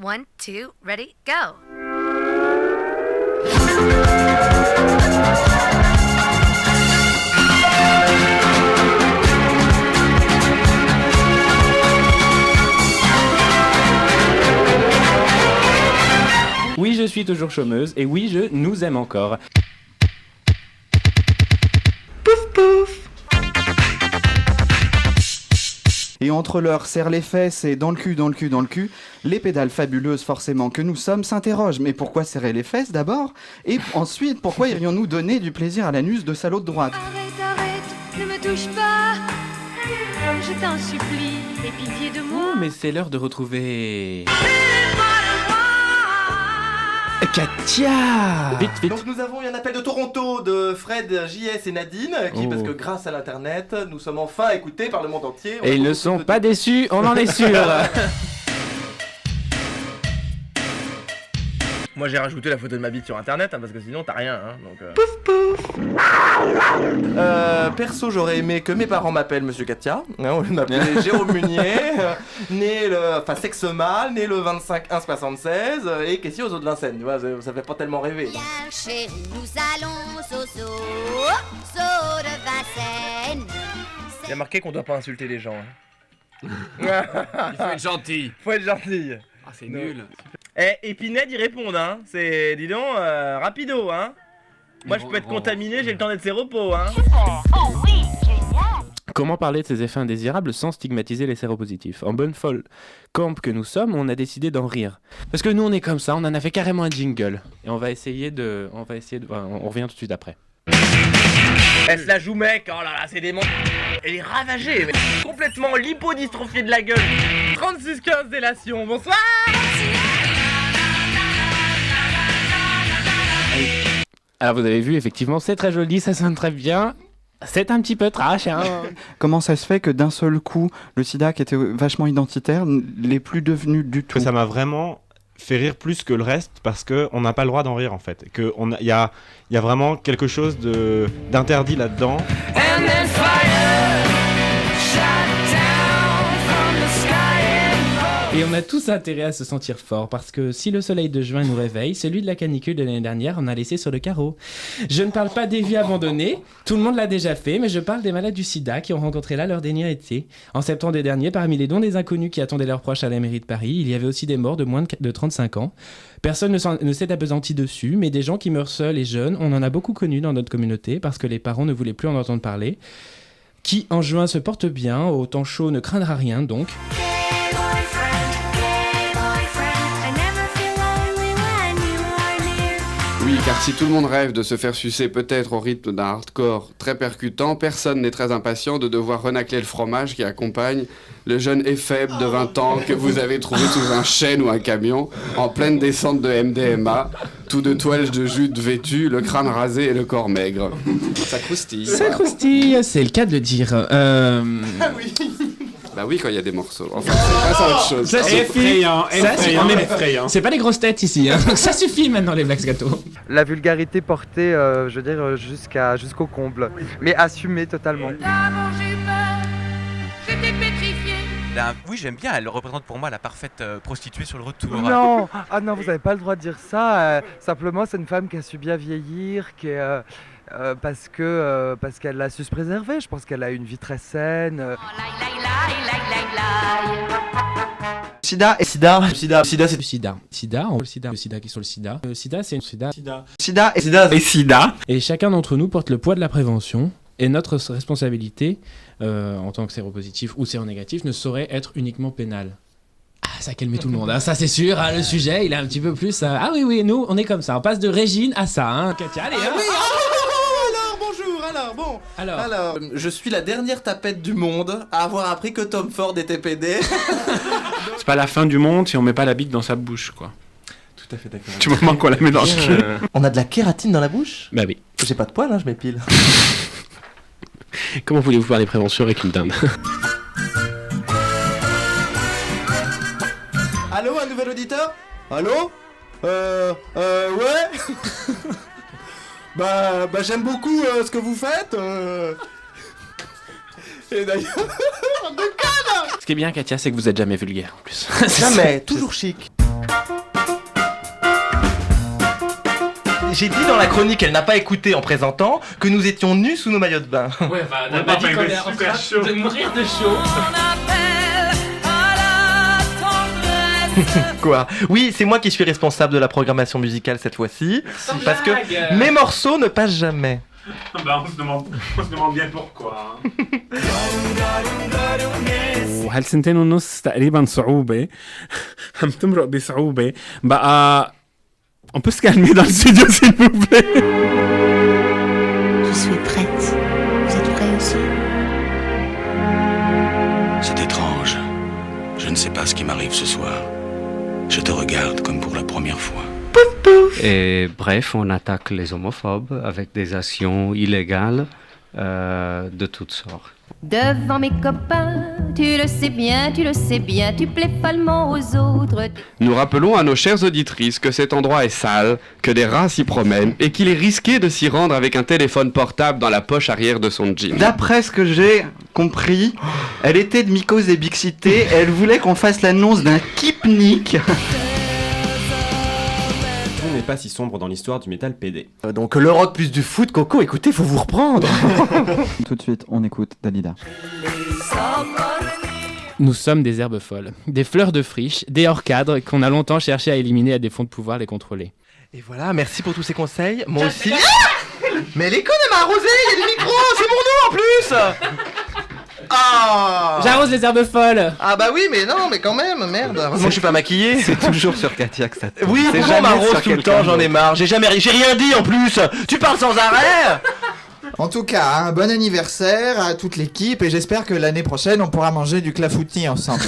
1, 2, ready, go. Oui, je suis toujours chômeuse et oui, je nous aime encore. Pouf pouf. Et entre leur serre les fesses et dans le cul, les pédales fabuleuses forcément que nous sommes s'interrogent. Mais pourquoi serrer les fesses d'abord? Et ensuite, pourquoi irions-nous donner du plaisir à l'anus de salaud de droite? Arrête, ne me touche pas. Je t'en supplie, aie pitié de moi. Oh, mais c'est l'heure de retrouver... Katia! Vite. Donc nous avons eu un appel de Toronto de Fred, JS et Nadine qui, parce que grâce à l'internet, nous sommes enfin écoutés par le monde entier. Et ils ne sont pas déçus, on en est sûr. Moi j'ai rajouté la photo de ma bite sur internet parce que sinon t'as rien Pouf pouf. Perso j'aurais aimé que mes parents m'appellent Monsieur Katia. On m'appelait Jérôme Munier, sexe mâle, né le 25-1-76 et Kessie aux eaux de Vincennes, tu vois, ça fait pas tellement rêver. Viens chérie, nous allons so de Vincennes. Il y a marqué qu'on doit pas insulter les gens. Il faut être gentil. Ah c'est nul. Et puis Ned y répondent c'est, dis donc, rapido Moi je peux être contaminé, j'ai le temps d'être séropos Oh oui, génial. Comment parler de ces effets indésirables sans stigmatiser les séropositifs? En bonne folle camp que nous sommes, on a décidé d'en rire. Parce que nous on est comme ça, on en a fait carrément un jingle. Et on revient tout de suite après. Elle se la joue mec, oh là là, c'est des Elle est ravagée, mais complètement lipodystrophiée de la gueule. 36-15 délation, bonsoir. Alors vous avez vu, effectivement, c'est très joli, ça sonne très bien. C'est un petit peu trash, Comment ça se fait que d'un seul coup, le sida qui était vachement identitaire n'est plus devenu du tout? Ça m'a vraiment fait rire plus que le reste parce qu'on n'a pas le droit d'en rire en fait. Il y a vraiment quelque chose d'interdit là-dedans. Et on a tous intérêt à se sentir fort parce que si le soleil de juin nous réveille, celui de la canicule de l'année dernière on a laissé sur le carreau. Je ne parle pas des vies abandonnées, tout le monde l'a déjà fait, mais je parle des malades du sida qui ont rencontré là leur dernier été. En septembre dernier, parmi les dons des inconnus qui attendaient leurs proches à la mairie de Paris, il y avait aussi des morts de moins de 35 ans. Personne ne s'est appesanti dessus, mais des gens qui meurent seuls et jeunes, on en a beaucoup connus dans notre communauté parce que les parents ne voulaient plus en entendre parler. Qui en juin se porte bien, au temps chaud ne craindra rien donc. Oui, car si tout le monde rêve de se faire sucer peut-être au rythme d'un hardcore très percutant, personne n'est très impatient de devoir renacler le fromage qui accompagne le jeune éphèbe de 20 ans que vous avez trouvé sous un chêne ou un camion, en pleine descente de MDMA, tout de toiles de jute vêtues, le crâne rasé et le corps maigre. Ça croustille. Ça croustille, c'est le cas de le dire. Ah oui. Bah oui, quand il y a des morceaux. Enfin, c'est autre chose. Ça suffit. Effrayant. C'est pas les grosses têtes ici, Donc ça suffit maintenant les Blacks Gâteaux. La vulgarité portée, je veux dire, jusqu'au comble. Mais assumée totalement. J'étais pétrifiée. Oui, j'aime bien, elle représente pour moi la parfaite prostituée sur le retour. Non, vous n'avez pas le droit de dire ça. Simplement, c'est une femme qui a su bien vieillir, qui est... parce qu'elle a su se préserver. Je pense qu'elle a une vie très saine. Sida, c'est le sida qui est sur le sida. Le sida, c'est sida. Et chacun d'entre nous porte le poids de la prévention. Et notre responsabilité, en tant que séropositif ou séronégatif, ne saurait être uniquement pénale. Ah, ça calme tout le monde, ça c'est sûr, le sujet, il est un petit peu plus... Ah oui, nous, on est comme ça, on passe de Régine à ça, Katia, allez, Alors, je suis la dernière tapette du monde à avoir appris que Tom Ford était PD. C'est pas la fin du monde si on met pas la bite dans sa bouche, quoi. Tout à fait d'accord. Du moment qu'on la met dans le cul. On a de la kératine dans la bouche? Bah oui. J'ai pas de poils, je m'épile. Comment voulez-vous parler prévention avec une dinde? Allô, un nouvel auditeur? Allô? Ouais. Bah j'aime beaucoup ce que vous faites. Et d'ailleurs, de conne. Ce qui est bien, Katia, c'est que vous êtes jamais vulgaire en plus. Jamais, toujours chic. J'ai dit dans la chronique, elle n'a pas écouté en présentant, que nous étions nus sous nos maillots de bain. Ouais, bah, on a pas dit qu'on est en train de mourir de chaud. Quoi? Oui, c'est moi qui suis responsable de la programmation musicale cette fois-ci, parce que mes morceaux ne passent jamais. Bah, on se demande bien pourquoi. وهل سنتين ونص تقريبا صعوبة عم تمرق بصعوبة بقى. On peut se calmer dans le studio s'il vous plaît. Je suis prête. Vous êtes prêts aussi? C'est étrange. Je ne sais pas ce qui m'arrive ce soir. Je te regarde comme pour la première fois. Et bref, on attaque les homophobes avec des actions illégales de toutes sortes. Devant mes copains, tu le sais bien, tu plais follement aux autres. Nous rappelons à nos chères auditrices que cet endroit est sale, que des rats s'y promènent et qu'il est risqué de s'y rendre avec un téléphone portable dans la poche arrière de son jean. D'après ce que j'ai compris, elle était de mycose et bixité, elle voulait qu'on fasse l'annonce d'un kipnik. Tout n'est pas si sombre dans l'histoire du métal PD. Donc le rock plus du foot, Coco, écoutez, faut vous reprendre. Tout de suite, on écoute Dalida. Nous sommes des herbes folles, des fleurs de friche, des hors-cadres qu'on a longtemps cherché à éliminer à des fonds de pouvoir les contrôler. Et voilà, merci pour tous ces conseils. Moi aussi. Mais elle est conne, elle m'a arrosé, il y a des micros, c'est mon nom en plus. Ah. J'arrose les herbes folles. Ah bah oui, mais non, mais quand même, merde. Moi je suis pas maquillé. C'est toujours sur Katia que ça tombe. Oui, c'est pourquoi on m'arrose tout le temps, j'en ai marre. J'ai rien dit en plus. Tu parles sans arrêt. En tout cas, un bon anniversaire à toute l'équipe et j'espère que l'année prochaine on pourra manger du clafoutis ensemble.